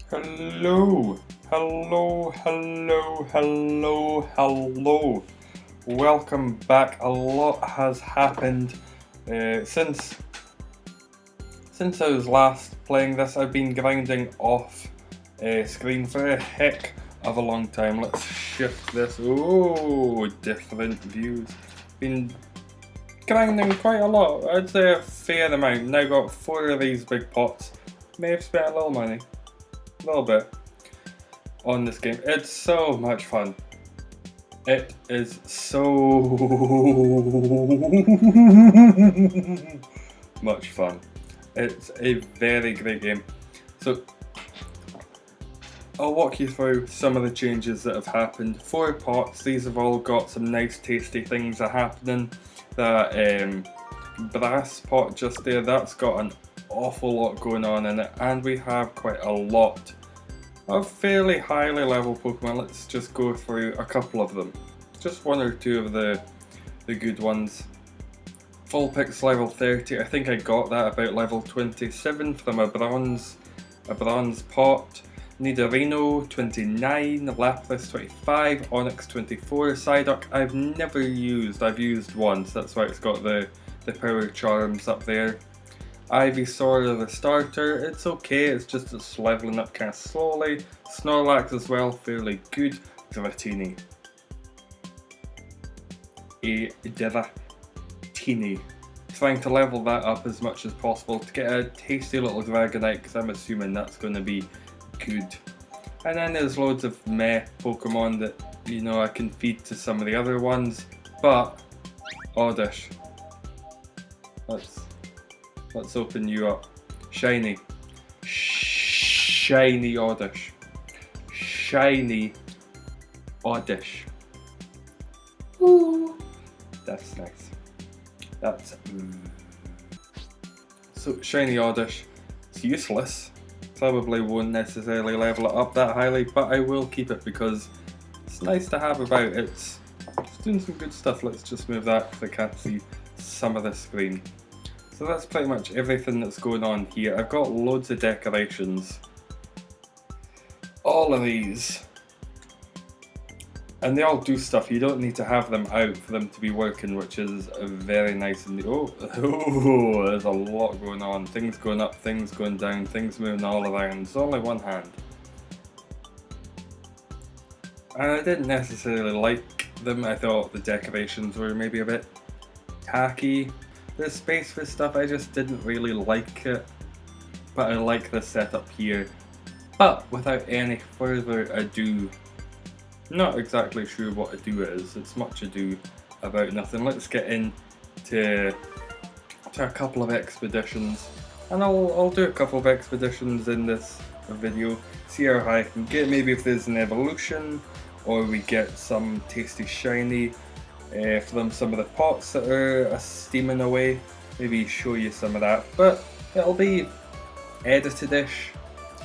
Hello, hello, hello, hello, hello. Welcome back. A lot has happened since I was last playing this. I've been grinding off screen for a heck of a long time. Let's shift this. Oh, different views. Been grinding quite a lot. I'd say a fair amount. Now got 4 of these big pots. May have spent a little money. A little bit on this game. It's so much fun. It is so much fun. It's a very great game. So I'll walk you through some of the changes that have happened. 4 pots, these have all got some nice tasty things that are happening. That brass pot just there, that's got an awful lot going on in it, and we have quite a lot of fairly highly level Pokemon. Let's just go through a couple of them. Just 1 or 2 of the good ones. Vulpix level 30, I think I got that about level 27 from a bronze pot. Nidorino 29, Lapras 25, Onyx 24, Psyduck I've never used, I've used once, that's why it's got the power charms up there. Ivysaur the starter, it's okay, it's leveling up kind of slowly. Snorlax as well, fairly good. Dratini. Trying to level that up as much as possible to get a tasty little Dragonite, because I'm assuming that's going to be good. And then there's loads of meh Pokemon that, you know, I can feed to some of the other ones, but Oddish. Let's open you up. Shiny Oddish. Shiny Oddish. Ooh. That's nice. So shiny Oddish. It's useless. Probably won't necessarily level it up that highly, but I will keep it because it's nice to have about. It's doing some good stuff. Let's just move that because I can't see some of the screen. So that's pretty much everything that's going on here. I've got loads of decorations. All of these. And they all do stuff. You don't need to have them out for them to be working, which is very nice. And oh, there's a lot going on. Things going up, things going down, things moving all around. It's only one hand. And I didn't necessarily like them. I thought the decorations were maybe a bit tacky. There's space for stuff, I just didn't really like it. But I like the setup here. But without any further ado, not exactly sure what ado is. It's much ado about nothing. Let's get into a couple of expeditions. And I'll do a couple of expeditions in this video. See how high I can get. Maybe if there's an evolution, or we get some tasty shiny from some of the pots that are steaming away. Maybe show you some of that, but it'll be edited-ish.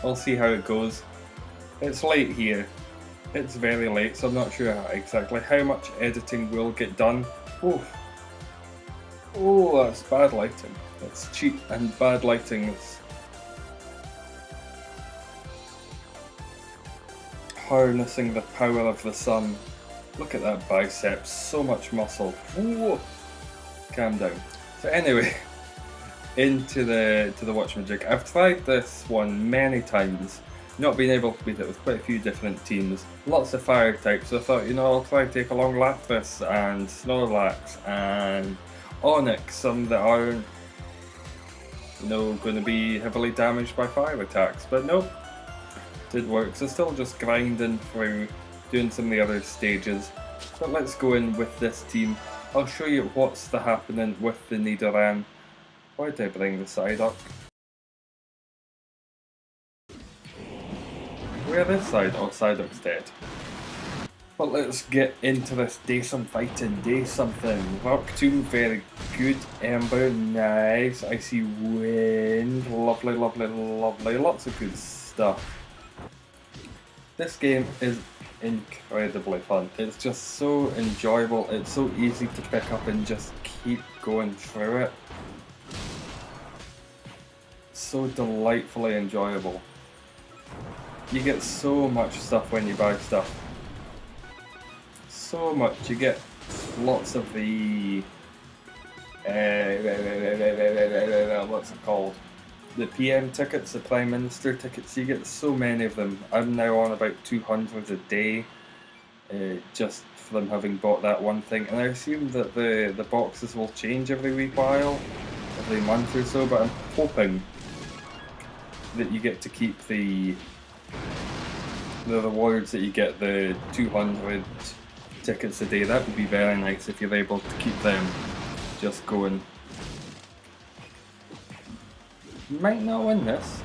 I'll see how it goes. It's late here. It's very late, so I'm not sure exactly how much editing will get done. Oh, that's bad lighting. That's cheap and bad lighting. It's harnessing the power of the sun. Look at that biceps, so much muscle. Whoa. Calm down. So anyway, into the Watchmagic. I've tried this one many times, not been able to beat it with quite a few different teams. Lots of fire types, so I thought, you know, I'll try to take along Lapras and Snorlax and Onyx, some that aren't, you know, going to be heavily damaged by fire attacks, but nope, did work. So still just grinding through, doing some of the other stages, but let's go in with this team. I'll show you what's happening with the Nidoran. Why did I bring the Psyduck? Where this side? Oh, Psyduck's dead. But let's get into this. Day some fighting, day something. Rock Tomb, very good. Ember, nice. Icy Wind, lovely, lovely, lovely. Lots of good stuff. This game is incredibly fun. It's just so enjoyable. It's so easy to pick up and just keep going through it. So delightfully enjoyable. You get so much stuff when you buy stuff. So much. You get lots of the what's it called? The PM tickets, the Prime Minister tickets. You get so many of them. I'm now on about 200 a day, just from having bought that one thing. And I assume that the boxes will change every wee while, every month or so. But I'm hoping that you get to keep the rewards that you get, the 200 tickets a day. That would be very nice if you're able to keep them just going. Might not win this.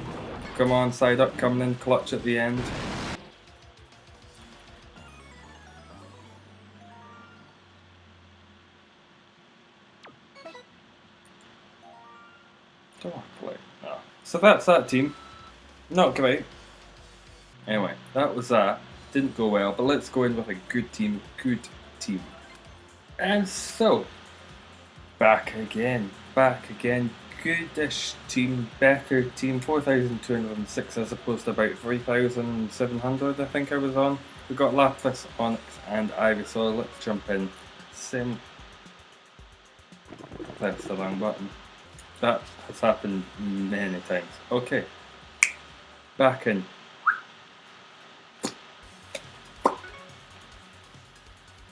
Come on, side up, coming in clutch at the end. Darkly. Oh. So that's that team. Not great. Anyway, that was that. Didn't go well, but let's go in with a good team. Good team. And so, back again. Goodish team, better team. 4,206 as opposed to about 3,700 I think I was on. We got Lapras, Onyx, and Ivysaur. Let's jump in. That's the wrong button. That has happened many times. Okay. Back in.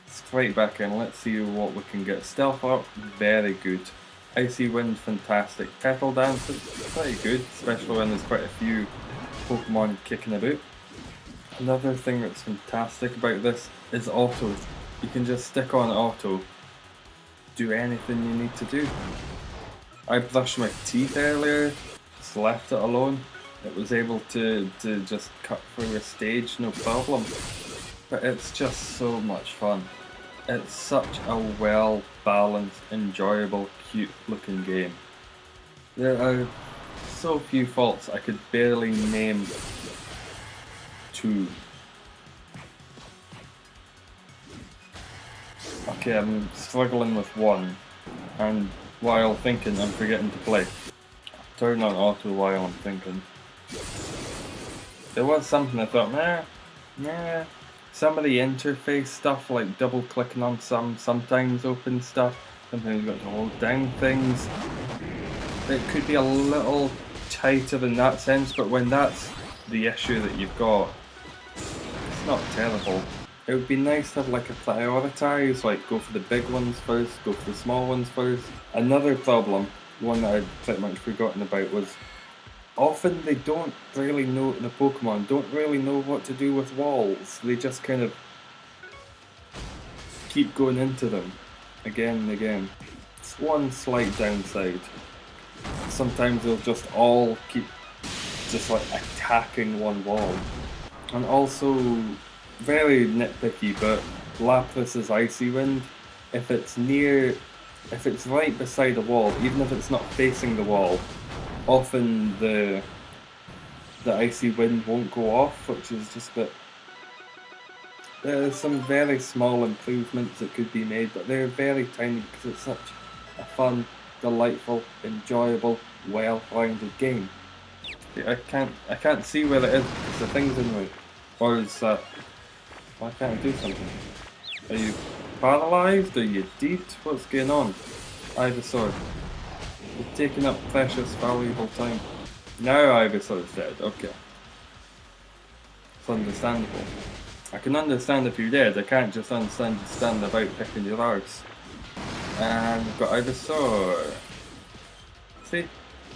Straight back in. Let's see what we can get. Stealth Rock, very good. Icy Wind, fantastic. Petal Dance, pretty good, especially when there's quite a few Pokemon kicking about. Another thing that's fantastic about this is auto. You can just stick on auto, do anything you need to do. I brushed my teeth earlier, just left it alone. It was able to just cut through a stage, no problem. But it's just so much fun. It's such a well-balanced, enjoyable, cute-looking game. There are so few faults, I could barely name 2. Okay, I'm struggling with 1, and while thinking, I'm forgetting to play. Turn on auto while I'm thinking. There was something I thought, nah. Some of the interface stuff, like double clicking on sometimes open stuff, sometimes you've got to hold down things. It could be a little tighter in that sense, but when that's the issue that you've got, it's not terrible. It would be nice to have like a prioritise, like go for the big ones first, go for the small ones first. Another problem, one that I'd pretty much forgotten about, was often they don't really know, the Pokemon don't really know what to do with walls. They just kind of keep going into them again and again. It's one slight downside. Sometimes they'll just all keep just like attacking one wall. And also, very nitpicky, but Lapras' Icy Wind, if it's right beside a wall, even if it's not facing the wall, often the Icy Wind won't go off, which is just a bit... There's some very small improvements that could be made, but they're very tiny because it's such a fun, delightful, enjoyable, well-rounded game. I can't see where it is because the thing's in the way. Or is that... Why can't I do something? Are you paralysed? Are you dead? What's going on? Ivysaur. You're taking up precious, valuable time. Now Ivysaur's dead, okay. It's understandable. I can understand if you're dead, I can't just understand you stand about picking your arse. And we've got Ivysaur. See?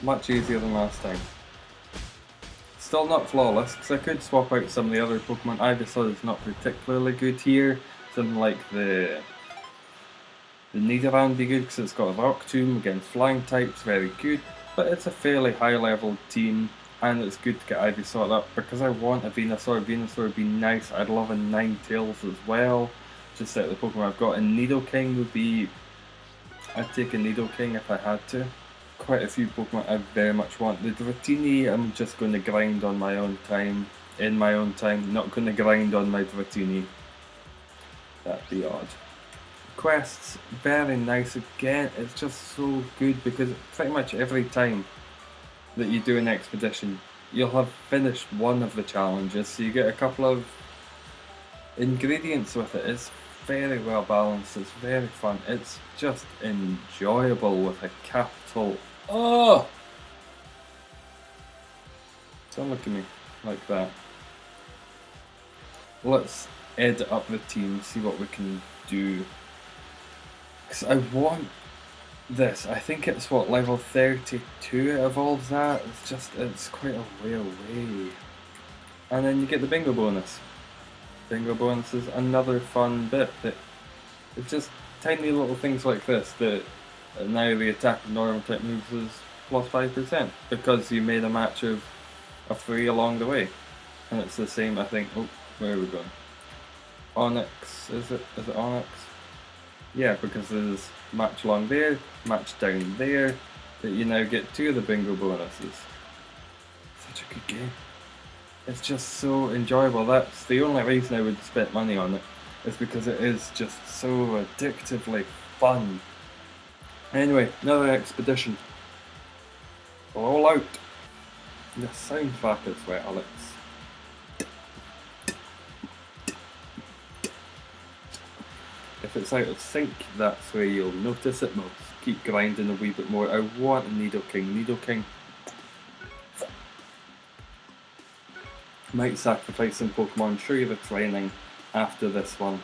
Much easier than last time. Still not flawless, because I could swap out some of the other Pokemon. Ivysaur is not particularly good here. Something like the Nidoran would be good because it's got a Rock Tomb against flying types, very good. But it's a fairly high level team, and it's good to get Ivysaur up because I want a Venusaur. Venusaur would be nice. I'd love a Ninetales as well, just like the Pokemon I've got. And Nidoking would be... I'd take a Nidoking if I had to. Quite a few Pokemon I very much want. The Dratini I'm just going to grind on my own time. In my own time, not going to grind on my Dratini. That'd be odd. Quests, very nice again. It's just so good because pretty much every time that you do an expedition, you'll have finished one of the challenges, so you get a couple of ingredients with it. It's very well balanced, it's very fun, it's just enjoyable with a capital O! Don't look at me like that. Let's edit up the team, see what we can do. Because I want this. I think it's what, level 32 it evolves at? It's quite a way away. And then you get the bingo bonus. Bingo bonus is another fun bit. It's just tiny little things like this that now the attack of normal type moves is plus 5% because you made a match of 3 along the way. And it's the same, I think. Oh, where are we going? Onyx, is it? Is it Onyx? Yeah, because there's match along there, match down there, that you now get 2 of the bingo bonuses. Such a good game. It's just so enjoyable. That's the only reason I would spend money on it, is because it is just so addictively fun. Anyway, another expedition. All out. The sound factors were Alex. If it's out of sync, that's where you'll notice it most. Keep grinding a wee bit more. I want a Needle King. Needle King. Might sacrifice some Pokemon through the training after this one.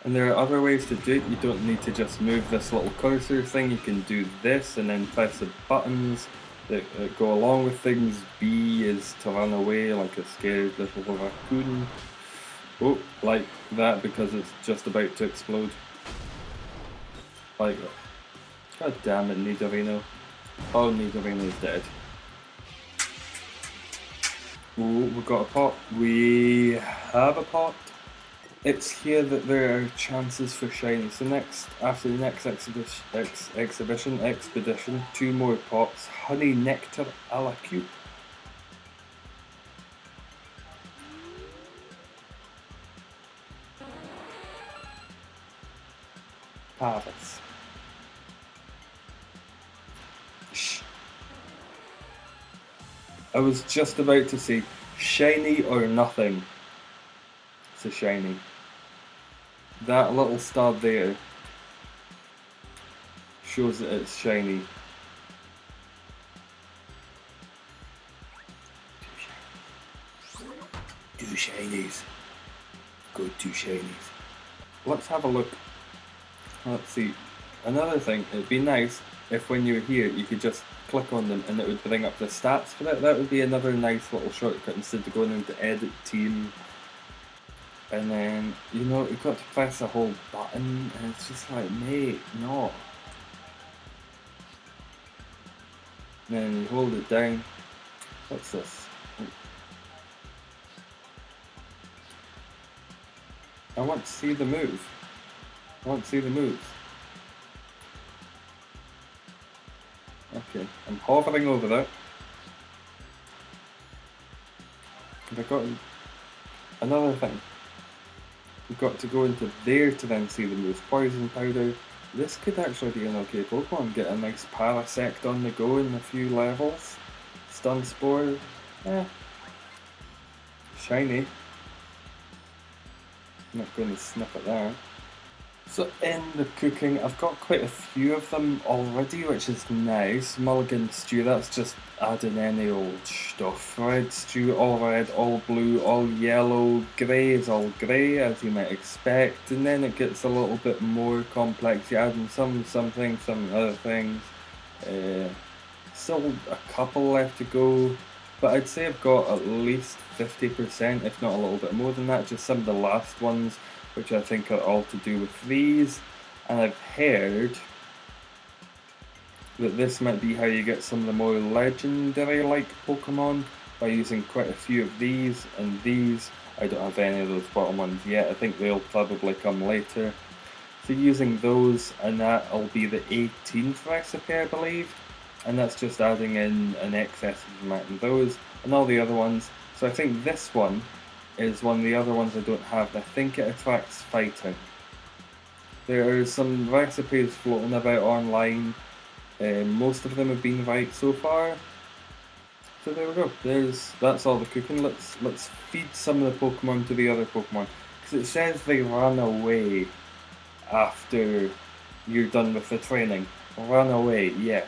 And there are other ways to do it. You don't need to just move this little cursor thing. You can do this and then press the buttons that go along with things. B is to run away like a scared little raccoon. Oh, like that, because it's just about to explode. Like that. God damn it, Nidorino. Oh, Nidorino's dead. Oh, we got a pot. We have a pot. It's here that there are chances for shinies. So after the next expedition, 2 more pots. Honey Nectar a la cute. Paris. Shh. I was just about to say shiny or nothing. It's a shiny. That little star there shows that it's shiny. 2 shinies. Good 2 shinies. Let's have a look. Let's see. Another thing, it'd be nice if when you're here you could just click on them and it would bring up the stats for it. That would be another nice little shortcut instead of going into edit team. And then, you know, you've got to press a whole button and it's just like, mate, no. And then you hold it down. What's this? I want to see the move. I want to see the moves. Okay, I'm hovering over that. And I got another thing. You've got to go into there to then see the moves. Poison Powder. This could actually be an okay Pokemon. Get a nice Parasect on the go in a few levels. Stun Spore. Shiny. I'm not going to sniff at that. So in the cooking, I've got quite a few of them already, which is nice. Mulligan stew, that's just adding any old stuff. Red stew, all red, all blue, all yellow. Grey is all grey, as you might expect. And then it gets a little bit more complex. You're adding some things, some other things. Still a couple left to go. But I'd say I've got at least 50%, if not a little bit more than that. Just some of the last ones, which I think are all to do with these. And I've heard that this might be how you get some of the more legendary-like Pokemon, by using quite a few of these and these. I don't have any of those bottom ones yet, I think they'll probably come later. So using those, and that'll be the 18th recipe, I believe. And that's just adding in an excess amount of those, and all the other ones. So I think this one is one of the other ones I don't have. I think it attracts fighting. There are some recipes floating about online. Most of them have been right so far. So there we go. That's all the cooking. Let's feed some of the Pokemon to the other Pokemon, because it says they run away after you're done with the training. Run away, yeah.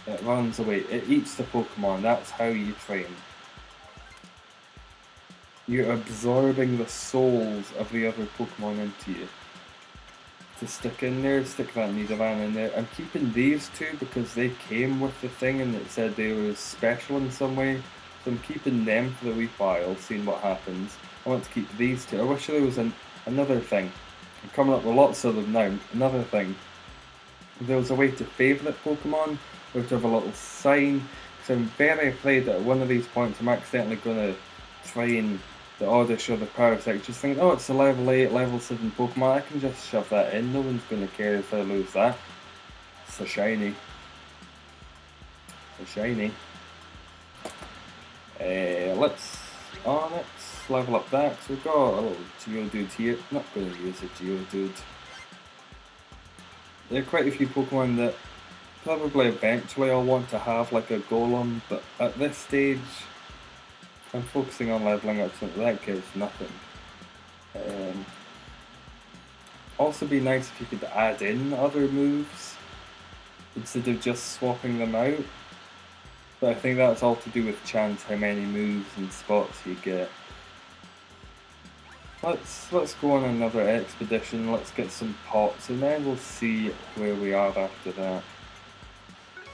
It runs away. It eats the Pokemon. That's how you train. You're absorbing the souls of the other Pokemon into you. To stick in there, stick that Nidoran in there. I'm keeping these two because they came with the thing and it said they were special in some way. So I'm keeping them for the wee while, seeing what happens. I want to keep these two. I wish there was another thing. I'm coming up with lots of them now. Another thing. If there was a way to favourite Pokemon, or to have a little sign. Because I'm very afraid that at one of these points I'm accidentally going to train the Oddish or the Parasect, just thinking, oh, it's a level 8, level 7 Pokemon, I can just shove that in, no one's going to care if I lose that. It's a shiny. It's a shiny. Let's level up that, so we've got a little Geodude here. Not going to use a Geodude. There are quite a few Pokemon that probably eventually I'll want to have, like a Golem, but at this stage I'm focusing on leveling up something that gives nothing. Also be nice if you could add in other moves instead of just swapping them out. But I think that's all to do with chance, how many moves and spots you get. Let's go on another expedition, let's get some pots, and then we'll see where we are after that.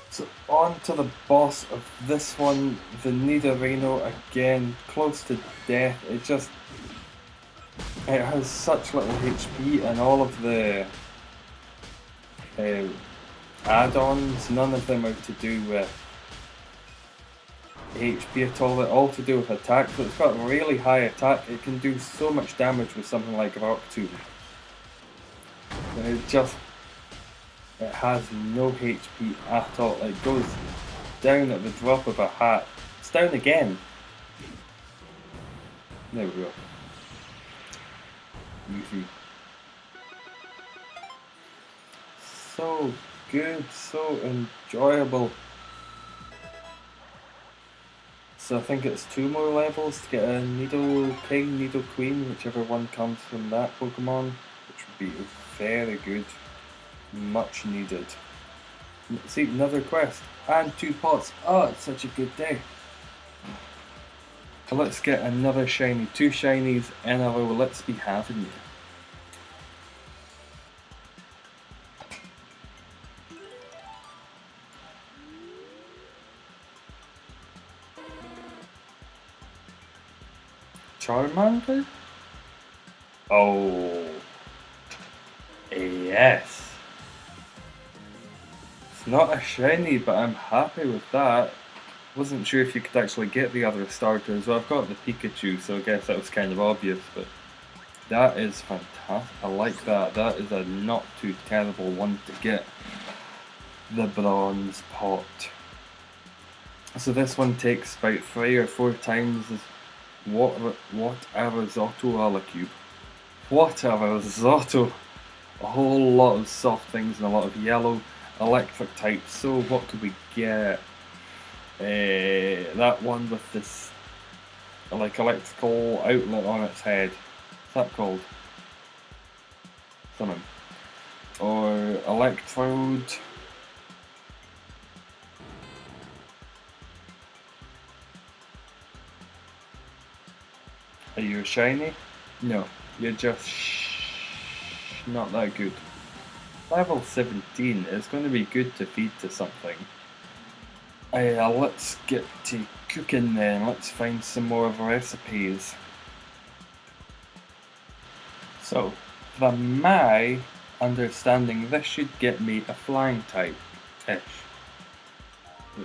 So on to the boss of this one, the Nidorino, again, close to death. It has such little HP, and all of the add-ons, none of them are to do with HP at all. They're all to do with attack, so it's got really high attack. It can do so much damage with something like Rock Tomb. It has no HP at all. It goes down at the drop of a hat. It's down again. There we go. Easy. So good, so enjoyable. So I think it's 2 more levels to get a Nido King, Nido Queen, whichever one comes from that Pokemon, which would be very good. Much needed. See, another quest. And 2 pots. Oh, it's such a good day. So let's get another shiny. 2 shinies in a row. Let's be having you. Charmander? Oh. Yes. It's not a shiny, but I'm happy with that. Wasn't sure if you could actually get the other starters. Well, I've got the Pikachu, so I guess that was kind of obvious, but that is fantastic. I like that. That is a not too terrible one to get. The bronze pot. So this one takes about 3 or 4 times as what a risotto a la cube. What a risotto! A whole lot of soft things and a lot of yellow electric types. So what could we get? That one with this like electrical outlet on its head. What's that called? Something. Or Electrode. Are you a shiny? No, you're just not that good. Level 17 is going to be good to feed to something. Let's get to cooking then. Let's find some more recipes. So, from my understanding, this should get me a flying type-ish.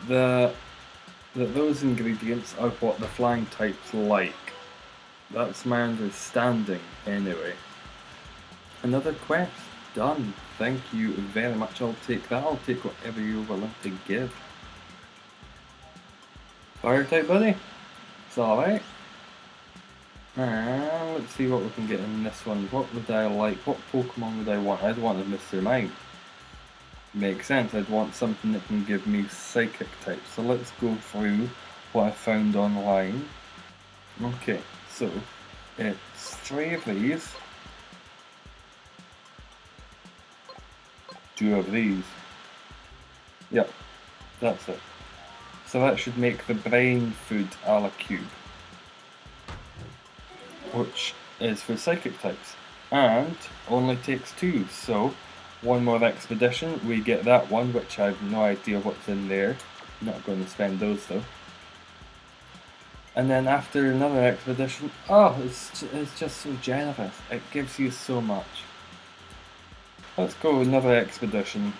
Those ingredients are what the flying types like. That's my understanding, anyway. Another quest done. Thank you very much. I'll take that. I'll take whatever you're willing to give. Fire type, buddy. It's alright. Let's see what we can get in this one. What would I like? What Pokemon would I want? I'd want a Mr. Mime. Makes sense. I'd want something that can give me psychic types. So let's go through what I found online. Okay, so it's 3 of these, 2 of these. Yep, that's it. So that should make the brain food a la cube, which is for psychic types, and only takes 2, so 1 more expedition, we get that one, which I have no idea what's in there. Not going to spend those though. And then after another expedition, oh, it's just so generous. It gives you so much. Let's go another expedition.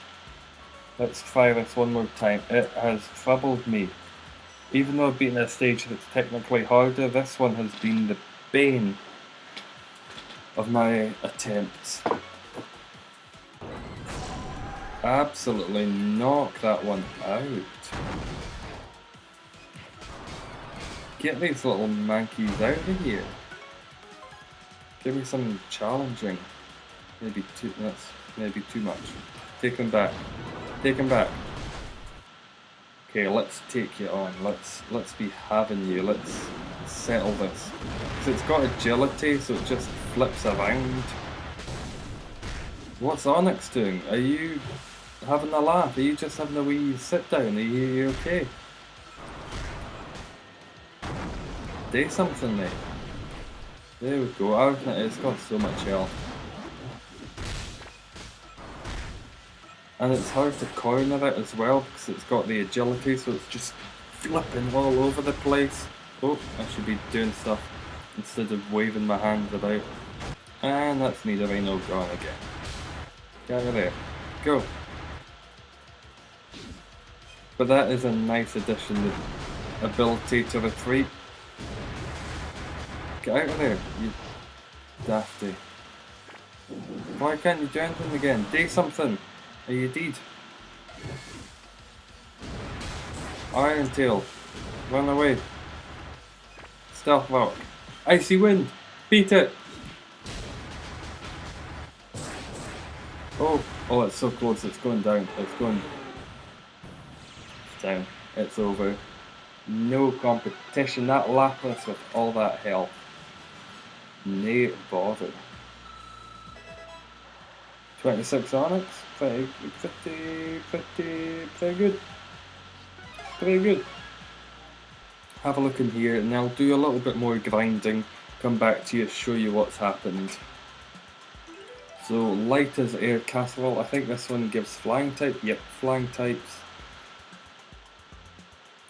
Let's try this one more time. It has troubled me. Even though I've been at a stage that's technically harder, this one has been the bane of my attempts. Absolutely knock that one out. Get these little mankeys out of here. Give me something challenging. That's maybe too much. Take them back. Take them back. Okay, let's take you on. Let's be having you. Let's settle this. So it's got agility, so it just flips around. What's Onyx doing? Are you having a laugh? Are you just having a wee sit down? Are you okay? Do something, mate. There we go. It's got so much health. And it's hard to corner it as well because it's got the agility, so it's just flipping all over the place. Oh, I should be doing stuff instead of waving my hands about. And that's Nidorino gone again. Get out of there. Go. But that is a nice addition, the ability to retreat. Get out of there, you dafty. Why can't you do anything again? Do something! Are you deed? Iron Tail. Run away. Stealth Rock. Icy Wind! Beat it! Oh, it's so close, it's going down. It's going down. It's over. No competition. That Lapras with all that health. No bother. 26 Onyx. Pretty good. Pretty good. Have a look in here and I'll do a little bit more grinding. Come back to you, show you what's happened. So light as air casserole. I think this one gives flying type. Yep, flying types.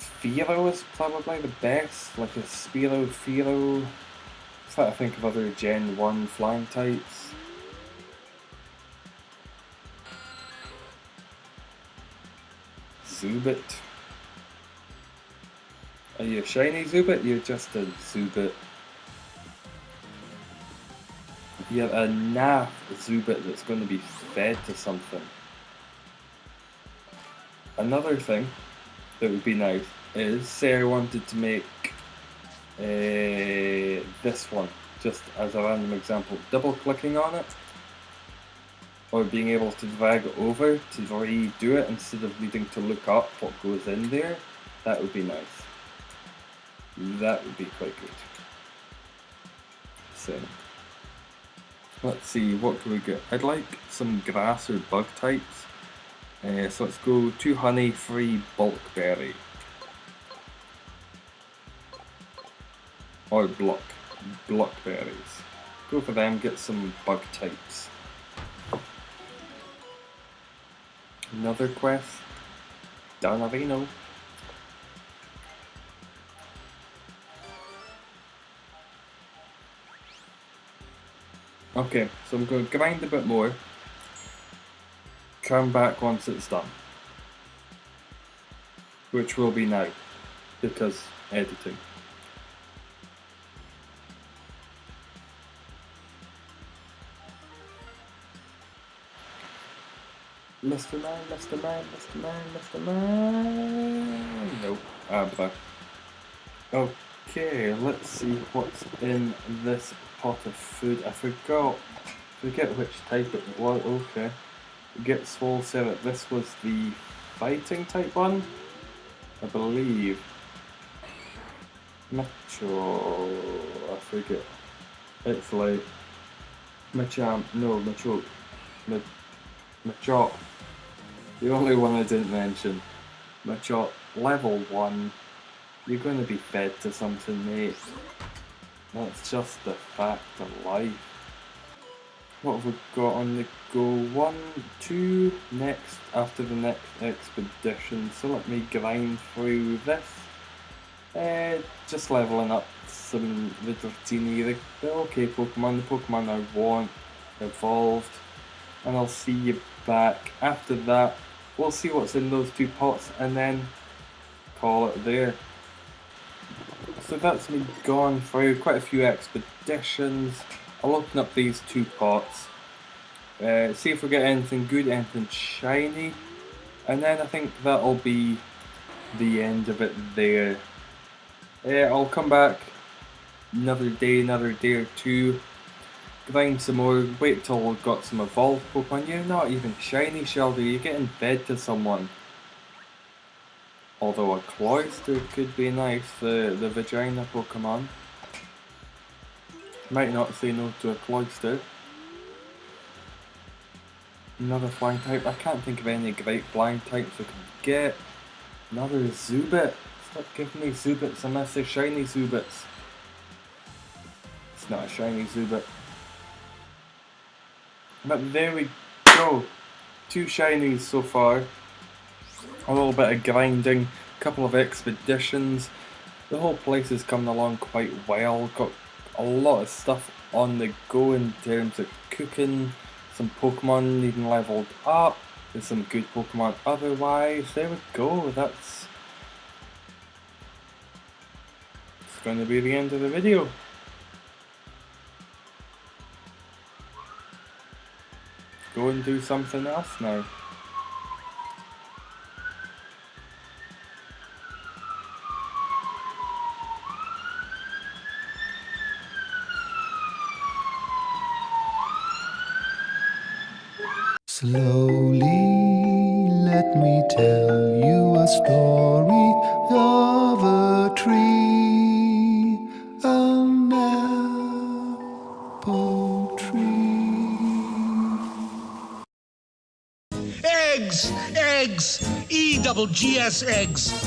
Fearow is probably the best, like a Spearow, Fearow. I'm trying to think of other Gen 1 flying types. Zubat. Are you a shiny Zubat? You're just a Zubat. You're a naff Zubat that's going to be fed to something. Another thing that would be nice is, say I wanted to make this one, just as a random example, double clicking on it, or being able to drag it over to redo it instead of needing to look up what goes in there, that would be nice. That would be quite good. So, let's see, what can we get? I'd like some grass or bug types. So let's go 2 honey, 3 bulk berry. Or block berries. Go for them, get some bug types. Another quest. Darnavino. Okay, so I'm going to grind a bit more. Come back once it's done. Which will be now, because editing. Mr. Man, Mr. Man, Mr. Man, Mr. Man. Nope, Abra. Okay, let's see what's in this pot of food. I forget which type it was. Okay. Get Swole Syrup. This was the fighting type one, I believe. I forget. It's like Machamp, no, Machop, Machop. The only one I didn't mention. Machop, level 1. You're going to be fed to something, mate. That's just the fact of life. What have we got on the go? 1, 2, next, after the next expedition. So let me grind through this. Just leveling up some Vidratini, the okay Pokemon, the Pokemon I want, evolved. And I'll see you back. After that, we'll see what's in those 2 pots and then call it there. So that's me gone through quite a few expeditions. I'll open up these 2 pots, see if we get anything good, anything shiny, and then I think that'll be the end of it there. I'll come back another day or 2, grind some more, wait till we've got some evolved Pokemon. You're not even shiny, Shelby, you're getting fed to someone. Although a Cloyster could be nice, the Vagina Pokemon. Might not say no to a Cloyster. Another flying type. I can't think of any great flying types we can get. Another Zubat. Stop giving me Zubats unless they're shiny Zubats. It's not a shiny Zubat. But there we go. 2 shinies so far. A little bit of grinding, a couple of expeditions. The whole place is coming along quite well. Got a lot of stuff on the go in terms of cooking. Some Pokemon needing leveled up. There's some good Pokemon otherwise. There we go. That's going to be the end of the video. Go and do something else now. Slowly, let me tell you a story of a tree, an apple tree. Eggs! Eggs! E-double-G-S eggs!